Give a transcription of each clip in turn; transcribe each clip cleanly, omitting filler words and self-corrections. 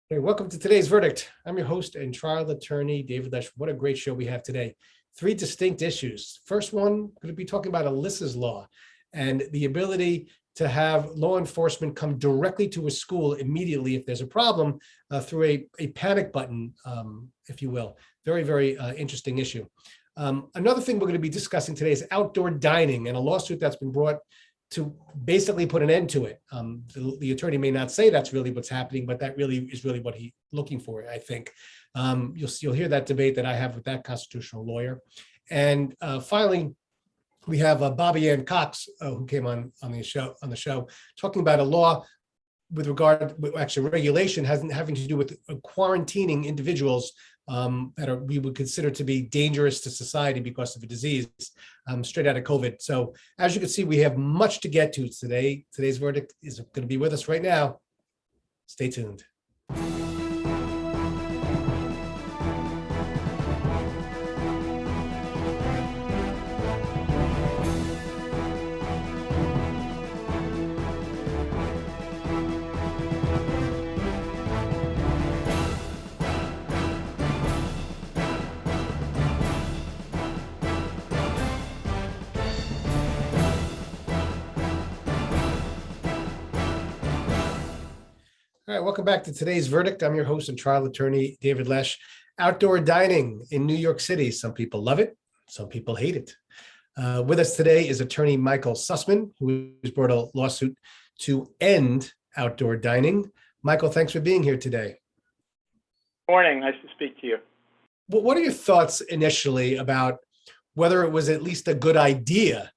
Hey, welcome to today's verdict. I'm your host and trial attorney, David Lesch. What a great show we have today. Three distinct issues. First one, going to be talking about Alyssa's law and the ability to have law enforcement come directly to a school immediately if there's a problem through a panic button, if you will. Very, very interesting issue. Another thing we're going to be discussing today is outdoor dining and a lawsuit that's been brought to basically put an end to it. The attorney may not say that's really what's happening, but that really is what he's looking for, I think. You'll hear that debate that I have with that constitutional lawyer. And finally, we have Bobbie Anne Cox, who came on the show, talking about a law with regard, actually regulation having to do with quarantining individuals that we would consider to be dangerous to society because of a disease straight out of COVID. So as you can see, we have much to get to today. Today's verdict is going to be with us right now. Stay tuned. All right, welcome back to today's verdict. I'm your host and trial attorney, David Lesch. Outdoor dining in New York City. Some people love it, some people hate it. With us today is attorney Michael Sussman, who has brought a lawsuit to end outdoor dining. Michael, thanks for being here today. Morning, nice to speak to you. What are your thoughts initially about whether it was at least a good idea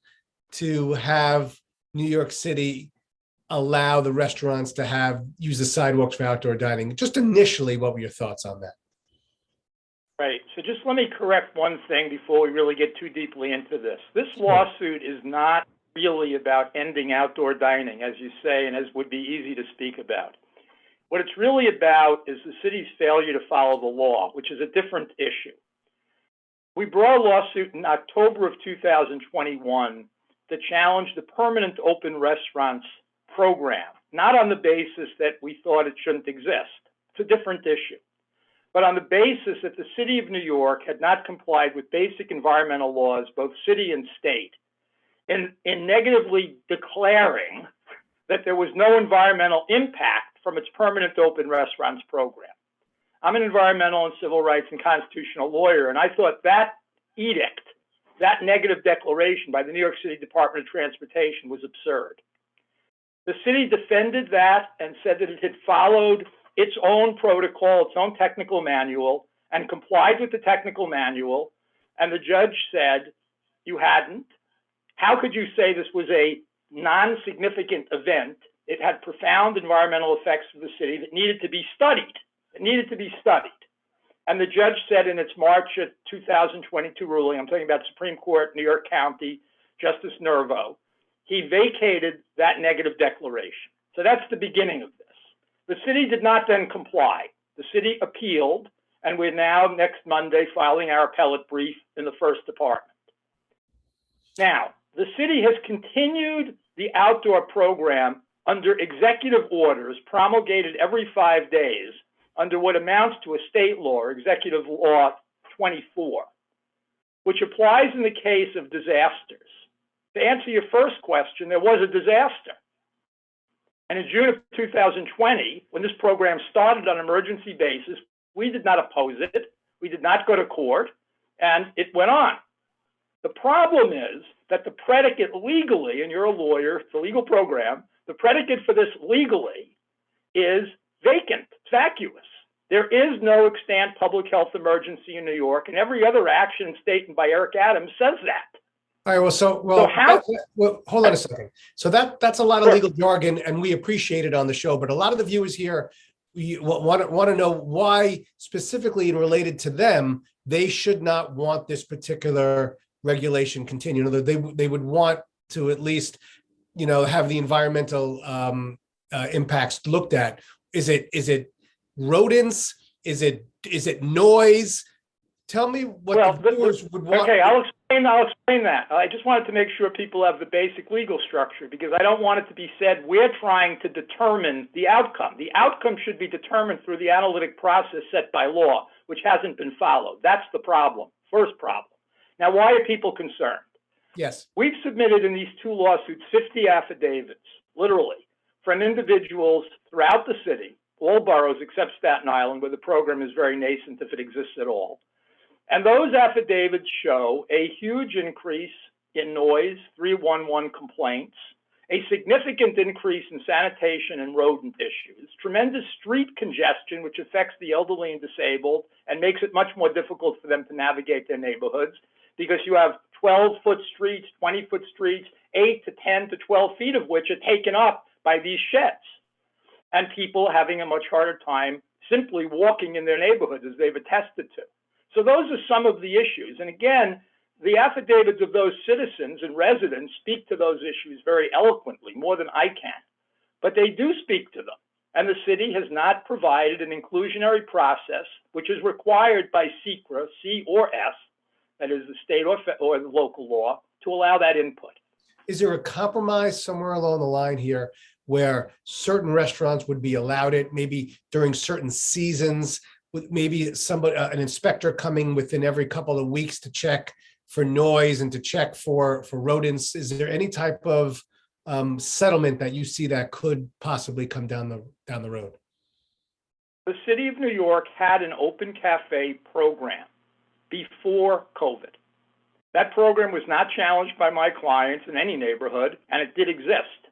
to have New York City allow the restaurants to use the sidewalks for outdoor dining? Just initially, what were your thoughts on that? Right. So just let me correct one thing before we really get too deeply into this. This lawsuit is not really about ending outdoor dining, as you say, and as would be easy to speak about. What it's really about is the city's failure to follow the law, which is a different issue. We brought a lawsuit in October of 2021 to challenge the permanent open restaurants program, not on the basis that we thought it shouldn't exist. It's a different issue. But on the basis that the city of New York had not complied with basic environmental laws, both city and state, in negatively declaring that there was no environmental impact from its permanent open restaurants program. I'm an environmental and civil rights and constitutional lawyer, and I thought that edict, that negative declaration by the New York City Department of Transportation was absurd. The city defended that and said that it had followed its own protocol, its own technical manual, and complied with the technical manual. And the judge said, you hadn't. How could you say this was a non-significant event? It had profound environmental effects for the city that needed to be studied. It needed to be studied. And the judge said in its March 2022 ruling, I'm talking about Supreme Court, New York County, Justice Nervo, he vacated that negative declaration. So that's the beginning of this. The city did not then comply. The city appealed, and we're now next Monday filing our appellate brief in the first department. Now, the city has continued the outdoor program under executive orders promulgated every 5 days under what amounts to a state law, Executive Law 24, which applies in the case of disasters. To answer your first question, there was a disaster. And in June of 2020, when this program started on an emergency basis, we did not oppose it. We did not go to court, and it went on. The problem is that the predicate legally, and you're a lawyer, it's a legal program, the predicate for this legally is vacant, it's vacuous. There is no extant public health emergency in New York, and every other action stated by Eric Adams says that. All right, hold on a second. So that's a lot of legal jargon, and we appreciate it on the show. But a lot of the viewers here want to know why, specifically and related to them, they should not want this particular regulation continue. They would want to at least, have the environmental impacts looked at. Is it rodents? Is it noise? Tell me what Well, the viewers would want. okay, I'll explain that. I just wanted to make sure people have the basic legal structure, because I don't want it to be said we're trying to determine the outcome. The outcome should be determined through the analytic process set by law, which hasn't been followed. That's the problem, first problem. Now, why are people concerned? Yes. We've submitted in these two lawsuits 50 affidavits, literally, from individuals throughout the city, all boroughs except Staten Island, where the program is very nascent if it exists at all. And those affidavits show a huge increase in noise, 311 complaints, a significant increase in sanitation and rodent issues, tremendous street congestion, which affects the elderly and disabled and makes it much more difficult for them to navigate their neighborhoods, because you have 12-foot streets, 20-foot streets, 8 to 10 to 12 feet of which are taken up by these sheds, and people having a much harder time simply walking in their neighborhoods, as they've attested to. So those are some of the issues. And again, the affidavits of those citizens and residents speak to those issues very eloquently, more than I can. But they do speak to them. And the city has not provided an inclusionary process, which is required by SECRA, C or S, that is the state or the local law, to allow that input. Is there a compromise somewhere along the line here where certain restaurants would be allowed it, maybe during certain seasons, with maybe somebody, an inspector coming within every couple of weeks to check for noise and to check for rodents? Is there any type of settlement that you see that could possibly come down the road? The city of New York had an open cafe program before COVID. That program was not challenged by my clients in any neighborhood, and it did exist.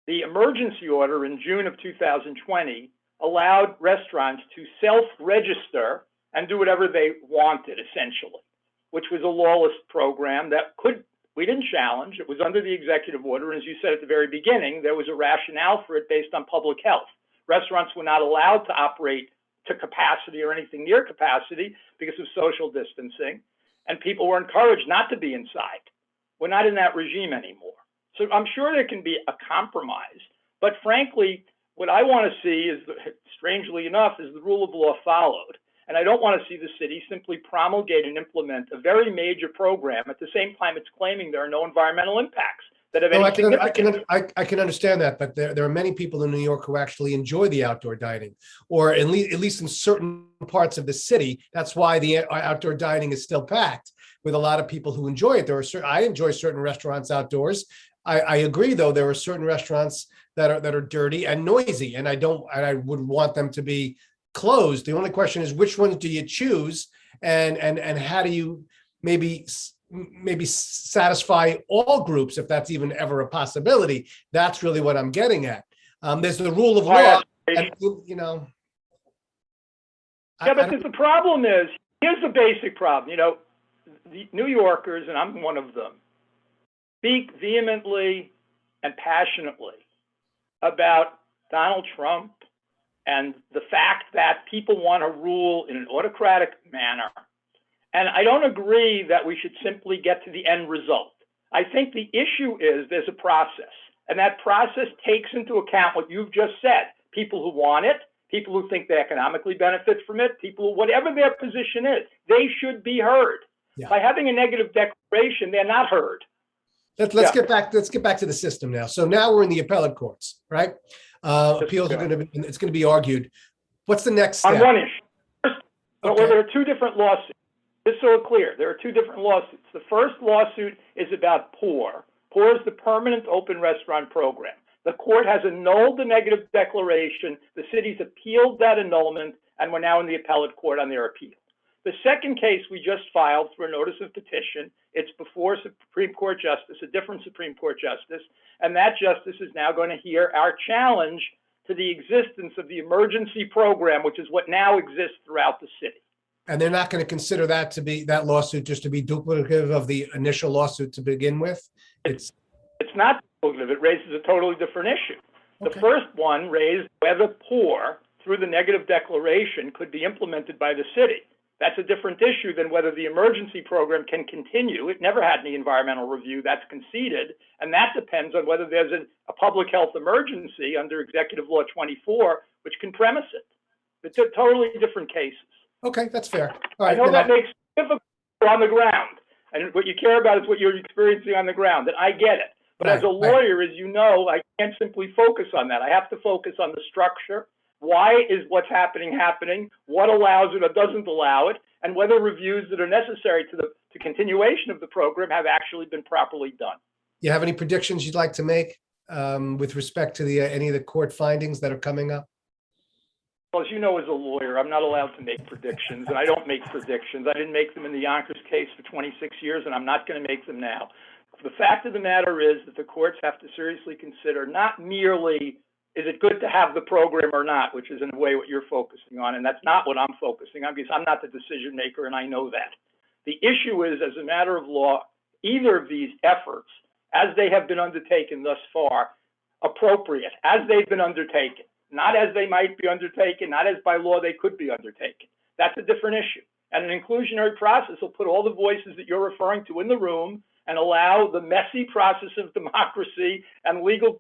The emergency order in June of 2020 allowed restaurants to self-register and do whatever they wanted, essentially, which was a lawless program that we didn't challenge. It was under the executive order. And as you said at the very beginning, there was a rationale for it based on public health. Restaurants were not allowed to operate to capacity or anything near capacity because of social distancing, and people were encouraged not to be inside. We're not in that regime anymore. So I'm sure there can be a compromise, but frankly, what I want to see is, strangely enough, is the rule of law followed. And I don't want to see the city simply promulgate and implement a very major program at the same time it's claiming there are no environmental impacts that have any significance. I can understand that, but there are many people in New York who actually enjoy the outdoor dining, or at least in certain parts of the city. That's why the outdoor dining is still packed with a lot of people who enjoy it. I enjoy certain restaurants outdoors. I agree, though, there are certain restaurants that are dirty and noisy, and I would want them to be closed. The only question is, which ones do you choose, and how do you maybe satisfy all groups, if that's even ever a possibility? That's really what I'm getting at. There's the rule of law, and, you know. Yeah, but the problem is, here's the basic problem. You know, the New Yorkers, and I'm one of them, speak vehemently and passionately about Donald Trump and the fact that people want to rule in an autocratic manner. And I don't agree that we should simply get to the end result. I think the issue is there's a process, and that process takes into account what you've just said. People who want it, people who think they economically benefit from it, people who, whatever their position is, they should be heard. Yeah. By having a negative declaration, they're not heard. Let's get back to the system now. So now we're in the appellate courts, right? Appeals are it's going to be argued. What's the next step? On one issue. Well, there are two different lawsuits. Just so it's clear, there are two different lawsuits. The first lawsuit is about POUR. POUR is the Permanent Open Restaurant Program. The court has annulled the negative declaration. The city's appealed that annulment, and we're now in the appellate court on their appeal. The second case we just filed for a notice of petition. It's before Supreme Court Justice, a different Supreme Court Justice, and that justice is now going to hear our challenge to the existence of the emergency program, which is what now exists throughout the city. And they're not going to consider that lawsuit just to be duplicative of the initial lawsuit to begin with? It's not duplicative. It raises a totally different issue. Okay. The first one raised whether POUR, through the negative declaration, could be implemented by the city. That's a different issue than whether the emergency program can continue. It never had any environmental review. That's conceded. And that depends on whether there's a public health emergency under Executive Law 24, which can premise it. It's totally different cases. Okay, that's fair. All right, I know that makes difficult on the ground. And what you care about is what you're experiencing on the ground. And I get it. But as a lawyer, as you know, I can't simply focus on that. I have to focus on the structure. Why is what's happening, what allows it or doesn't allow it, and whether reviews that are necessary to continuation of the program have actually been properly done. You have any predictions you'd like to make with respect to any of the court findings that are coming up? Well, as you know, as a lawyer, I'm not allowed to make predictions, and I don't make predictions. I didn't make them in the Yonkers case for 26 years, and I'm not going to make them now. The fact of the matter is that the courts have to seriously consider not merely is it good to have the program or not, which is in a way what you're focusing on, and that's not what I'm focusing on because I'm not the decision maker, and I know that. The issue is, as a matter of law, either of these efforts, as they have been undertaken thus far, appropriate, as they've been undertaken, not as they might be undertaken, not as by law they could be undertaken. That's a different issue. And an inclusionary process will put all the voices that you're referring to in the room and allow the messy process of democracy and legal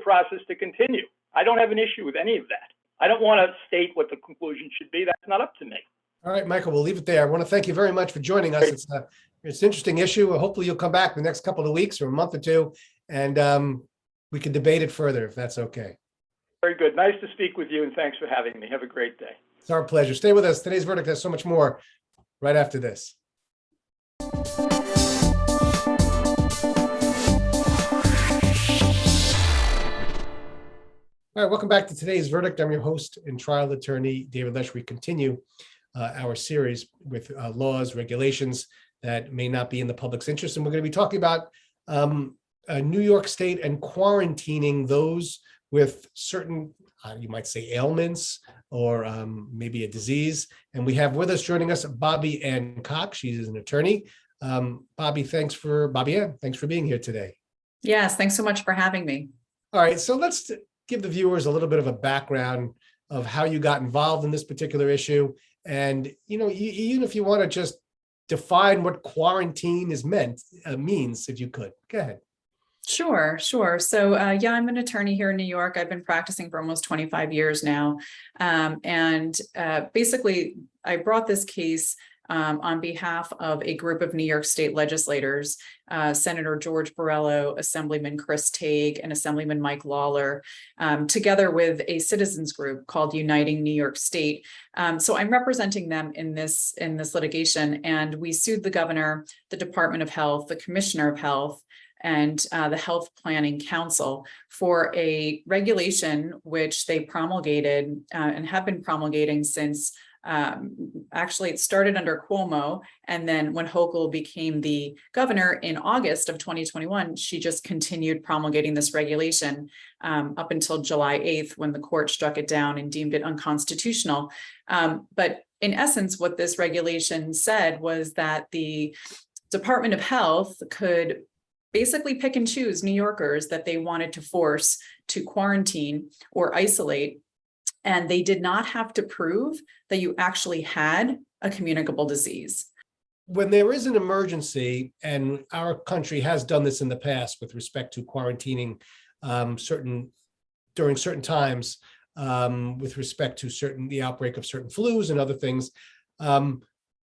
process to continue. I don't have an issue with any of that. I don't want to state what the conclusion should be. That's not up to me. All right, Michael, we'll leave it there. I want to thank you very much for joining us. It's an interesting issue. Hopefully you'll come back the next couple of weeks or a month or two, and we can debate it further if that's okay. Very good. Nice to speak with you, and thanks for having me. Have a great day. It's our pleasure. Stay with us. Today's Verdict has so much more right after this. All right, welcome back to Today's Verdict. I'm your host and trial attorney, David Lesch. We continue our series with laws, regulations that may not be in the public's interest. And we're going to be talking about New York State and quarantining those with certain, you might say, ailments or maybe a disease. And we have with us, joining us, Bobbie Anne Cox. She's an attorney. Bobbie Anne, thanks for being here today. Yes, thanks so much for having me. All right, so let's give the viewers a little bit of a background of how you got involved in this particular issue. And, you know, even if you want to just define what quarantine means, if you could. Go ahead. Sure. So, yeah, I'm an attorney here in New York. I've been practicing for almost 25 years now. Basically, I brought this case on behalf of a group of New York State legislators, Senator George Borrello, Assemblyman Chris Tague, and Assemblyman Mike Lawler, together with a citizens group called Uniting New York State. So I'm representing them in this litigation, and we sued the governor, the Department of Health, the Commissioner of Health, and the Health Planning Council for a regulation which they promulgated and have been promulgating since actually it started under Cuomo, and then when Hochul became the governor in August of 2021, she just continued promulgating this regulation up until July 8th, when the court struck it down and deemed it unconstitutional. But in essence, what this regulation said was that the Department of Health could basically pick and choose New Yorkers that they wanted to force to quarantine or isolate. And they did not have to prove that you actually had a communicable disease. When there is an emergency, and our country has done this in the past with respect to quarantining during certain times, with respect to the outbreak of certain flus and other things,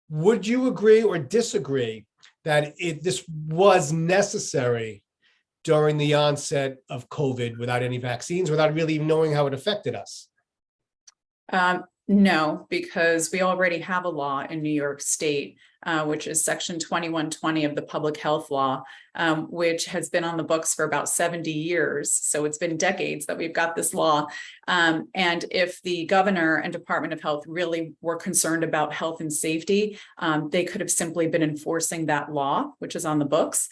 would you agree or disagree that this was necessary during the onset of COVID without any vaccines, without really even knowing how it affected us? No, because we already have a law in New York State, which is Section 2120 of the Public Health Law, which has been on the books for about 70 years. So it's been decades that we've got this law. And if the governor and Department of Health really were concerned about health and safety, they could have simply been enforcing that law, which is on the books,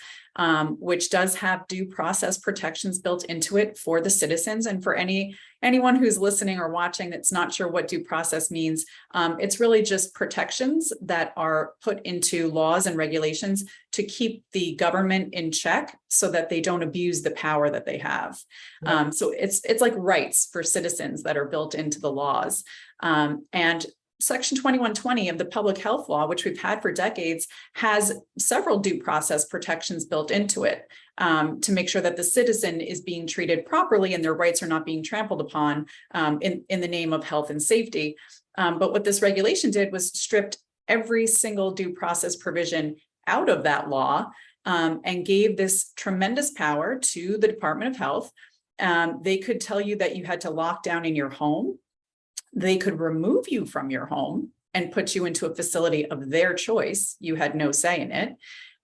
which does have due process protections built into it for the citizens. And for anyone who's listening or watching that's not sure what due process means, it's really just protections that are put into laws and regulations to keep the government in check so that they don't abuse the power that they have. So it's like rights for citizens that are built into the laws. And Section 2120 of the Public Health Law, which we've had for decades, has several due process protections built into it to make sure that the citizen is being treated properly and their rights are not being trampled upon in the name of health and safety. But what this regulation did was stripped every single due process provision out of that law, and gave this tremendous power to the Department of Health. They could tell you that you had to lock down in your home. They could remove you from your home and put you into a facility of their choice. You had no say in it.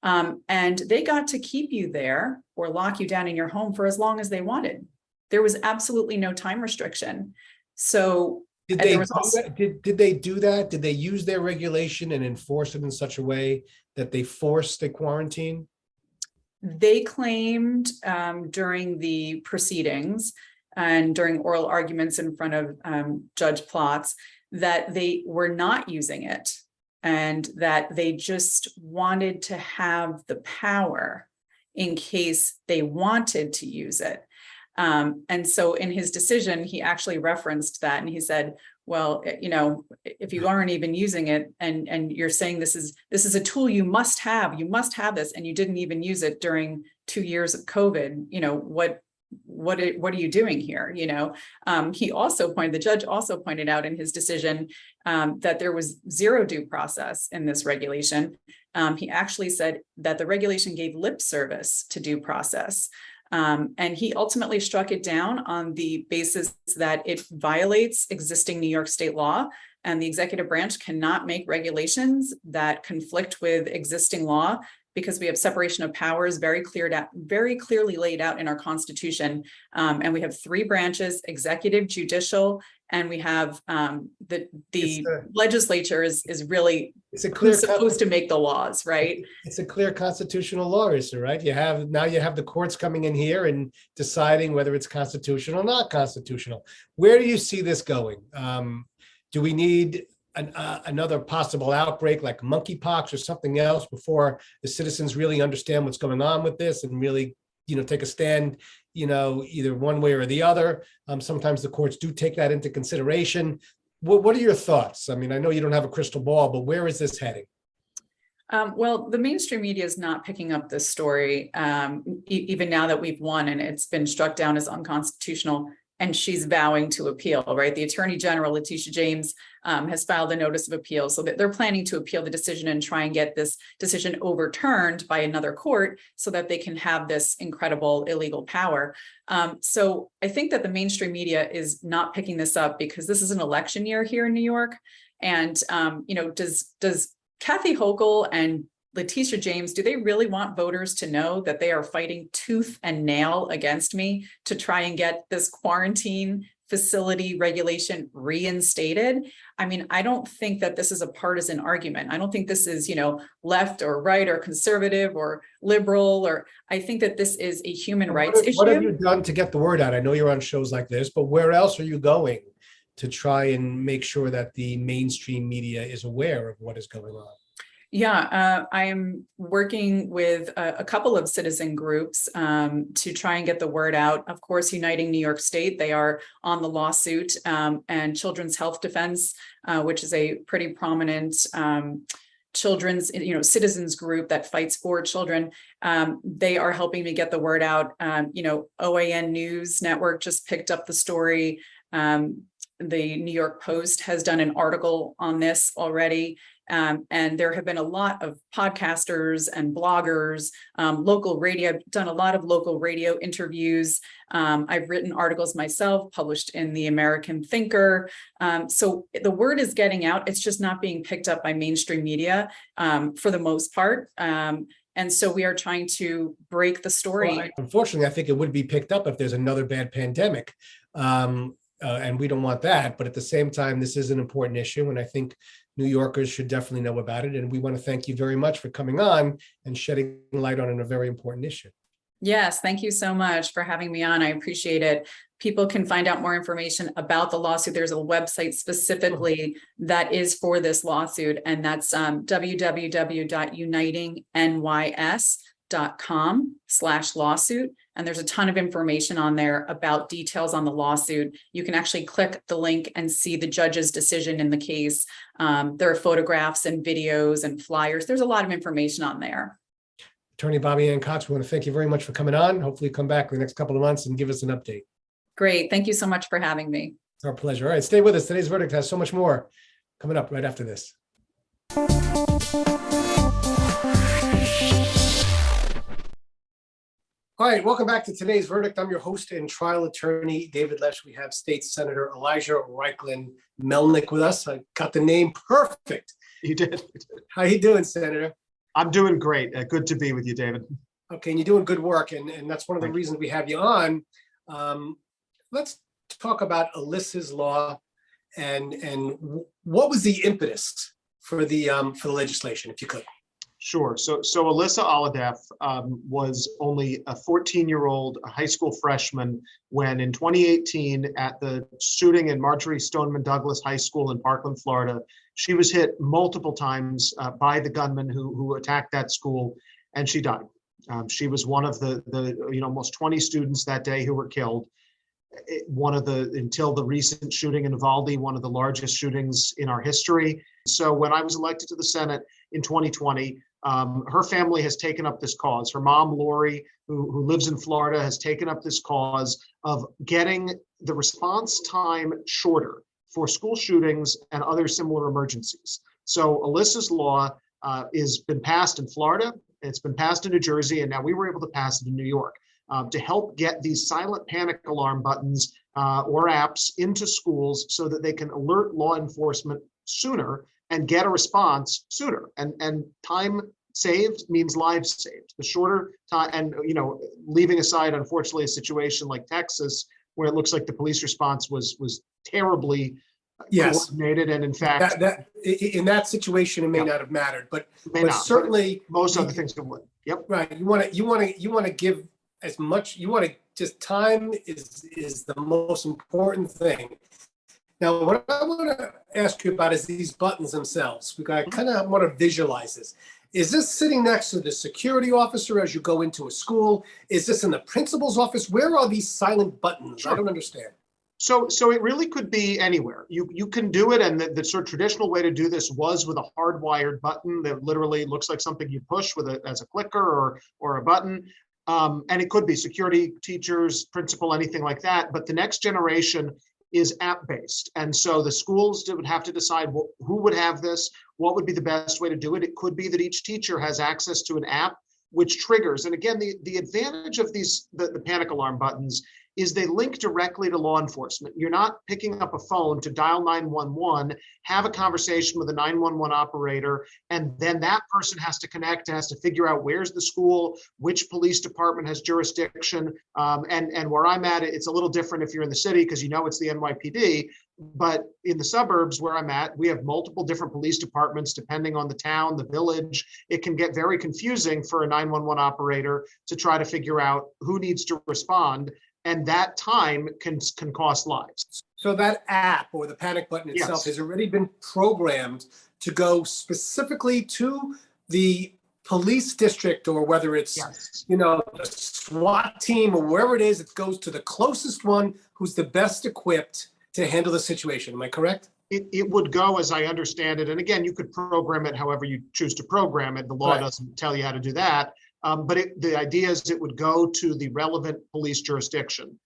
And they got to keep you there or lock you down in your home for as long as they wanted. There was absolutely no time restriction. So Did they do that? Did they use their regulation and enforce it in such a way that they forced a quarantine? They claimed during the proceedings and during oral arguments in front of Judge Plotz that they were not using it and that they just wanted to have the power in case they wanted to use it. And so in his decision, he actually referenced that and he said, well, you know, if you aren't even using it and you're saying this is a tool you must have this, and you didn't even use it during 2 years of COVID, you know, what are you doing here? You know, the judge also pointed out in his decision that there was zero due process in this regulation. He actually said that the regulation gave lip service to due process. And he ultimately struck it down on the basis that it violates existing New York state law, and the executive branch cannot make regulations that conflict with existing law because we have separation of powers very clearly laid out in our Constitution. And we have three branches: executive, judicial, and we have the legislature is really supposed to make the laws, right? It's a clear constitutional law, Alyssa, right? You have the courts coming in here and deciding whether it's constitutional or not constitutional. Where do you see this going? Do we need another possible outbreak like monkeypox or something else before the citizens really understand what's going on with this and really, you know, take a stand, you know, either one way or the other? Sometimes the courts do take that into consideration. What are your thoughts? I mean, I know you don't have a crystal ball, but where is this heading? Well, the mainstream media is not picking up this story, even now that we've won and it's been struck down as unconstitutional, and she's vowing to appeal, right? The Attorney General, Letitia James, has filed a notice of appeal, so that they're planning to appeal the decision and try and get this decision overturned by another court so that they can have this incredible illegal power. So I think that the mainstream media is not picking this up because this is an election year here in New York. And, you know, does Kathy Hochul and Letitia James, do they really want voters to know that they are fighting tooth and nail against me to try and get this quarantine facility regulation reinstated? I mean, I don't think that this is a partisan argument. I don't think this is, you know, left or right or conservative or liberal, or I think that this is a human rights issue. What have you done to get the word out? I know you're on shows like this, but where else are you going to try and make sure that the mainstream media is aware of what is going on? Yeah, I am working with a couple of citizen groups to try and get the word out. Of course, Uniting New York State, they are on the lawsuit, and Children's Health Defense, which is a pretty prominent children's, you know, citizens group that fights for children. They are helping me get the word out. You know, OAN News Network just picked up the story. The New York Post has done an article on this already. And there have been a lot of podcasters and bloggers, local radio. I've done a lot of local radio interviews. I've written articles myself, published in the American Thinker. So the word is getting out. It's just not being picked up by mainstream media for the most part. And so we are trying to break the story. Well, unfortunately, I think it would be picked up if there's another bad pandemic. And we don't want that. But at the same time, this is an important issue. And I think New Yorkers should definitely know about it. And we want to thank you very much for coming on and shedding light on a very important issue. Yes, thank you so much for having me on. I appreciate it. People can find out more information about the lawsuit. There's a website specifically that is for this lawsuit, and that's www.unitingnys.com/lawsuit. And there's a ton of information on there about details on the lawsuit. You can actually click the link and see the judge's decision in the case. There are photographs and videos and flyers. There's a lot of information on there. Attorney Bobbie Anne Cox, we want to thank you very much for coming on. Hopefully you come back in the next couple of months and give us an update. Great. Thank you so much for having me. It's our pleasure. All right, stay with us. Today's verdict has so much more coming up right after this. All right, welcome back to today's verdict. I'm your host and trial attorney, David Lesch. We have State Senator Elijah Reichlin-Melnick with us. I got the name perfect. You did. How you doing, Senator? I'm doing great. Good to be with you, David. Okay, and you're doing good work, and that's one of the Thank you. reasons we have you on. Let's talk about Alyssa's law and what was the impetus for the legislation, if you could. Sure. So Alyssa was only a 14-year-old high school freshman when in 2018 at the shooting in Marjorie Stoneman Douglas High School in Parkland, Florida, she was hit multiple times by the gunman who attacked that school, and she died. She was one of the almost 20 students that day who were killed. Until the recent shooting in Uvalde, one of the largest shootings in our history. So when I was elected to the Senate in 2020, her family has taken up this cause. Her mom, Lori, who lives in Florida, has taken up this cause of getting the response time shorter for school shootings and other similar emergencies. So Alyssa's law has been passed in Florida, it's been passed in New Jersey, and now we were able to pass it in New York to help get these silent panic alarm buttons or apps into schools so that they can alert law enforcement sooner and get a response sooner. And time saved means lives saved. The shorter time, and leaving aside, unfortunately, a situation like Texas, where it looks like the police response was terribly coordinated, and in fact, in that situation, it may not have mattered, but certainly most other things would. Yep. Right. You want to give as much. You want to just time is the most important thing. Now, what I want to ask you about is these buttons themselves. I kind of want to visualize this. Is this sitting next to the security officer as you go into a school? Is this in the principal's office? Where are these silent buttons? Sure. I don't understand. So it really could be anywhere. You can do it, and the sort of traditional way to do this was with a hardwired button that literally looks like something you push as a clicker or a button. And it could be security, teachers, principal, anything like that. But the next generation is app-based. And so the schools would have to decide who would have this, what would be the best way to do it. It could be that each teacher has access to an app which triggers. And again, the advantage of the panic alarm buttons is they link directly to law enforcement. You're not picking up a phone to dial 911, have a conversation with a 911 operator, and then that person has to connect, has to figure out where's the school, which police department has jurisdiction. And where I'm at, it's a little different if you're in the city because it's the NYPD. But in the suburbs where I'm at, we have multiple different police departments depending on the town, the village. It can get very confusing for a 911 operator to try to figure out who needs to respond. And that time can cost lives. So that app or the panic button itself has already been programmed to go specifically to the police district, or whether it's the SWAT team or wherever it is, it goes to the closest one who's the best equipped to handle the situation. Am I correct? It would go, as I understand it, and again, you could program it however you choose to program it. The law doesn't tell you how to do that. But the idea is it would go to the relevant police jurisdiction.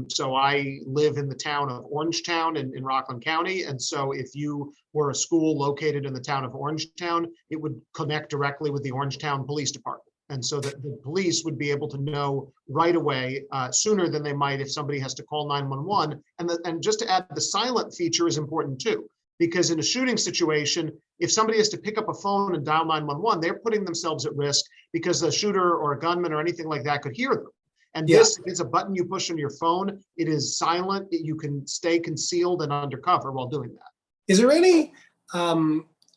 So I live in the town of Orangetown in Rockland County. And so if you were a school located in the town of Orangetown, it would connect directly with the Orangetown Police Department. And so that the police would be able to know right away, sooner than they might if somebody has to call 911. And just to add, the silent feature is important too. Because in a shooting situation, if somebody has to pick up a phone and dial 911, they're putting themselves at risk because the shooter or a gunman or anything like that could hear them. And this is a button you push on your phone. It is silent. You can stay concealed and undercover while doing that. Is there any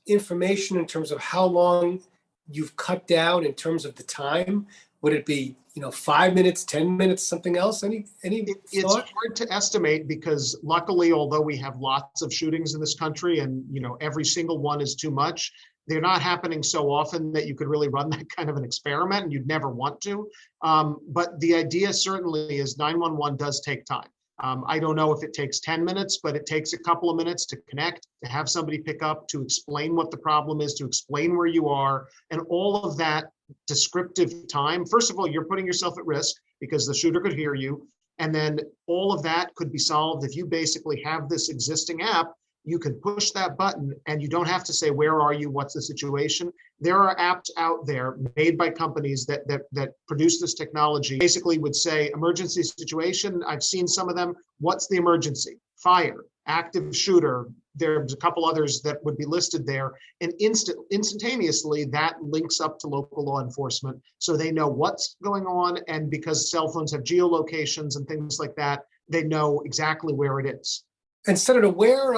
information in terms of how long you've cut down in terms of the time? Would it be 5 minutes, 10 minutes, something else? Any It's thought? hard to estimate because luckily, although we have lots of shootings in this country and every single one is too much, they're not happening so often that you could really run that kind of an experiment, and you'd never want to. But the idea certainly is 911 does take time. I don't know if it takes 10 minutes, but it takes a couple of minutes to connect, to have somebody pick up, to explain what the problem is, to explain where you are, and all of that descriptive time. First of all, you're putting yourself at risk because the shooter could hear you. And then all of that could be solved if you basically have this existing app you can push that button and you don't have to say, where are you? What's the situation? There are apps out there made by companies that produce this technology, basically would say emergency situation. I've seen some of them. What's the emergency? Fire, active shooter. There's a couple others that would be listed there. And instantaneously that links up to local law enforcement. So they know what's going on. And because cell phones have geolocations and things like that, they know exactly where it is. And Senator, where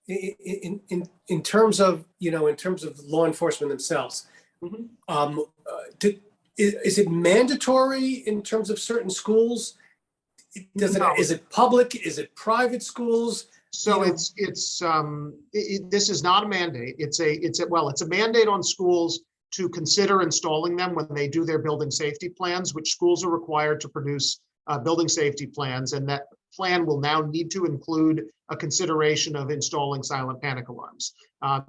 in terms of law enforcement themselves, is it mandatory in terms of certain schools? No. Is it public? Is it private schools? So this is not a mandate. It's a mandate on schools to consider installing them when they do their building safety plans, which schools are required to produce building safety plans, and that plan will now need to include a consideration of installing silent panic alarms.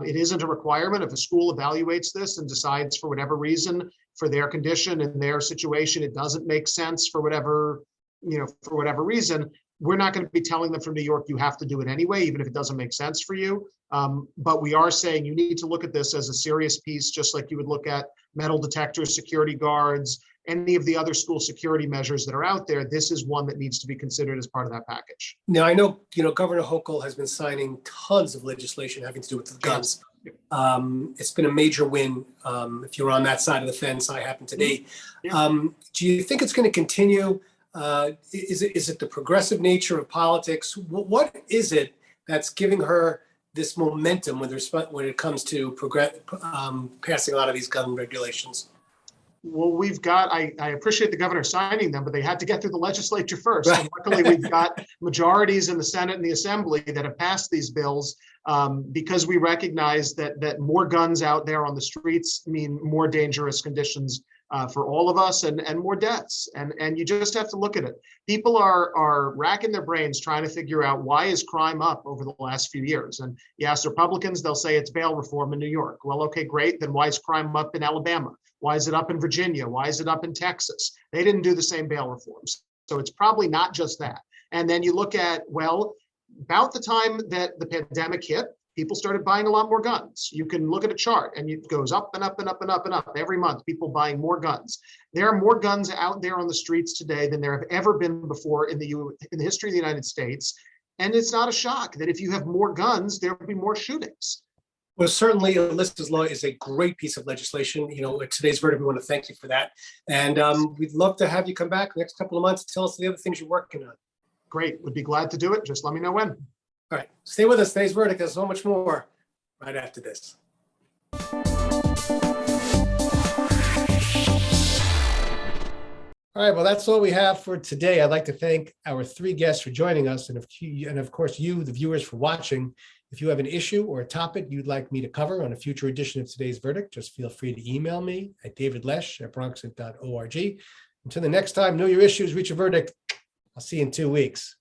It isn't a requirement. If a school evaluates this and decides for whatever reason, for their condition and their situation, it doesn't make sense for whatever reason, we're not going to be telling them from New York, you have to do it anyway, even if it doesn't make sense for you. But we are saying you need to look at this as a serious piece, just like you would look at metal detectors, security guards, any of the other school security measures that are out there. This is one that needs to be considered as part of that package. Now, I know, Governor Hochul has been signing tons of legislation having to do with the guns. It's been a major win. If you're on that side of the fence, I happen to be. Do you think it's going to continue? Is it the progressive nature of politics? What is it that's giving her this momentum when it comes to passing a lot of these gun regulations? Well, we've got, I appreciate the governor signing them, but they had to get through the legislature first. Right. And luckily, we've got majorities in the Senate and the Assembly that have passed these bills because we recognize that more guns out there on the streets mean more dangerous conditions for all of us and more deaths. And you just have to look at it. People are racking their brains trying to figure out, why is crime up over the last few years? And you ask Republicans, they'll say it's bail reform in New York. Well, okay, great. Then why is crime up in Alabama? Why is it up in Virginia? Why is it up in Texas? They didn't do the same bail reforms. So it's probably not just that. And then you look at, well, about the time that the pandemic hit, people started buying a lot more guns. You can look at a chart and it goes up and up and up and up and up every month, people buying more guns. There are more guns out there on the streets today than there have ever been before in the history of the United States. And it's not a shock that if you have more guns, there will be more shootings. Well, certainly, Alyssa's law is a great piece of legislation. At today's verdict, we want to thank you for that. And we'd love to have you come back next couple of months to tell us the other things you're working on. Great. Would be glad to do it. Just let me know when. All right. Stay with us. Today's verdict. There's so much more right after this. All right. Well, that's all we have for today. I'd like to thank our three guests for joining us. And of course, you, the viewers, for watching. If you have an issue or a topic you'd like me to cover on a future edition of Today's Verdict, just feel free to email me at davidlesch@bronxit.org. Until the next time, know your issues, reach a verdict. I'll see you in 2 weeks.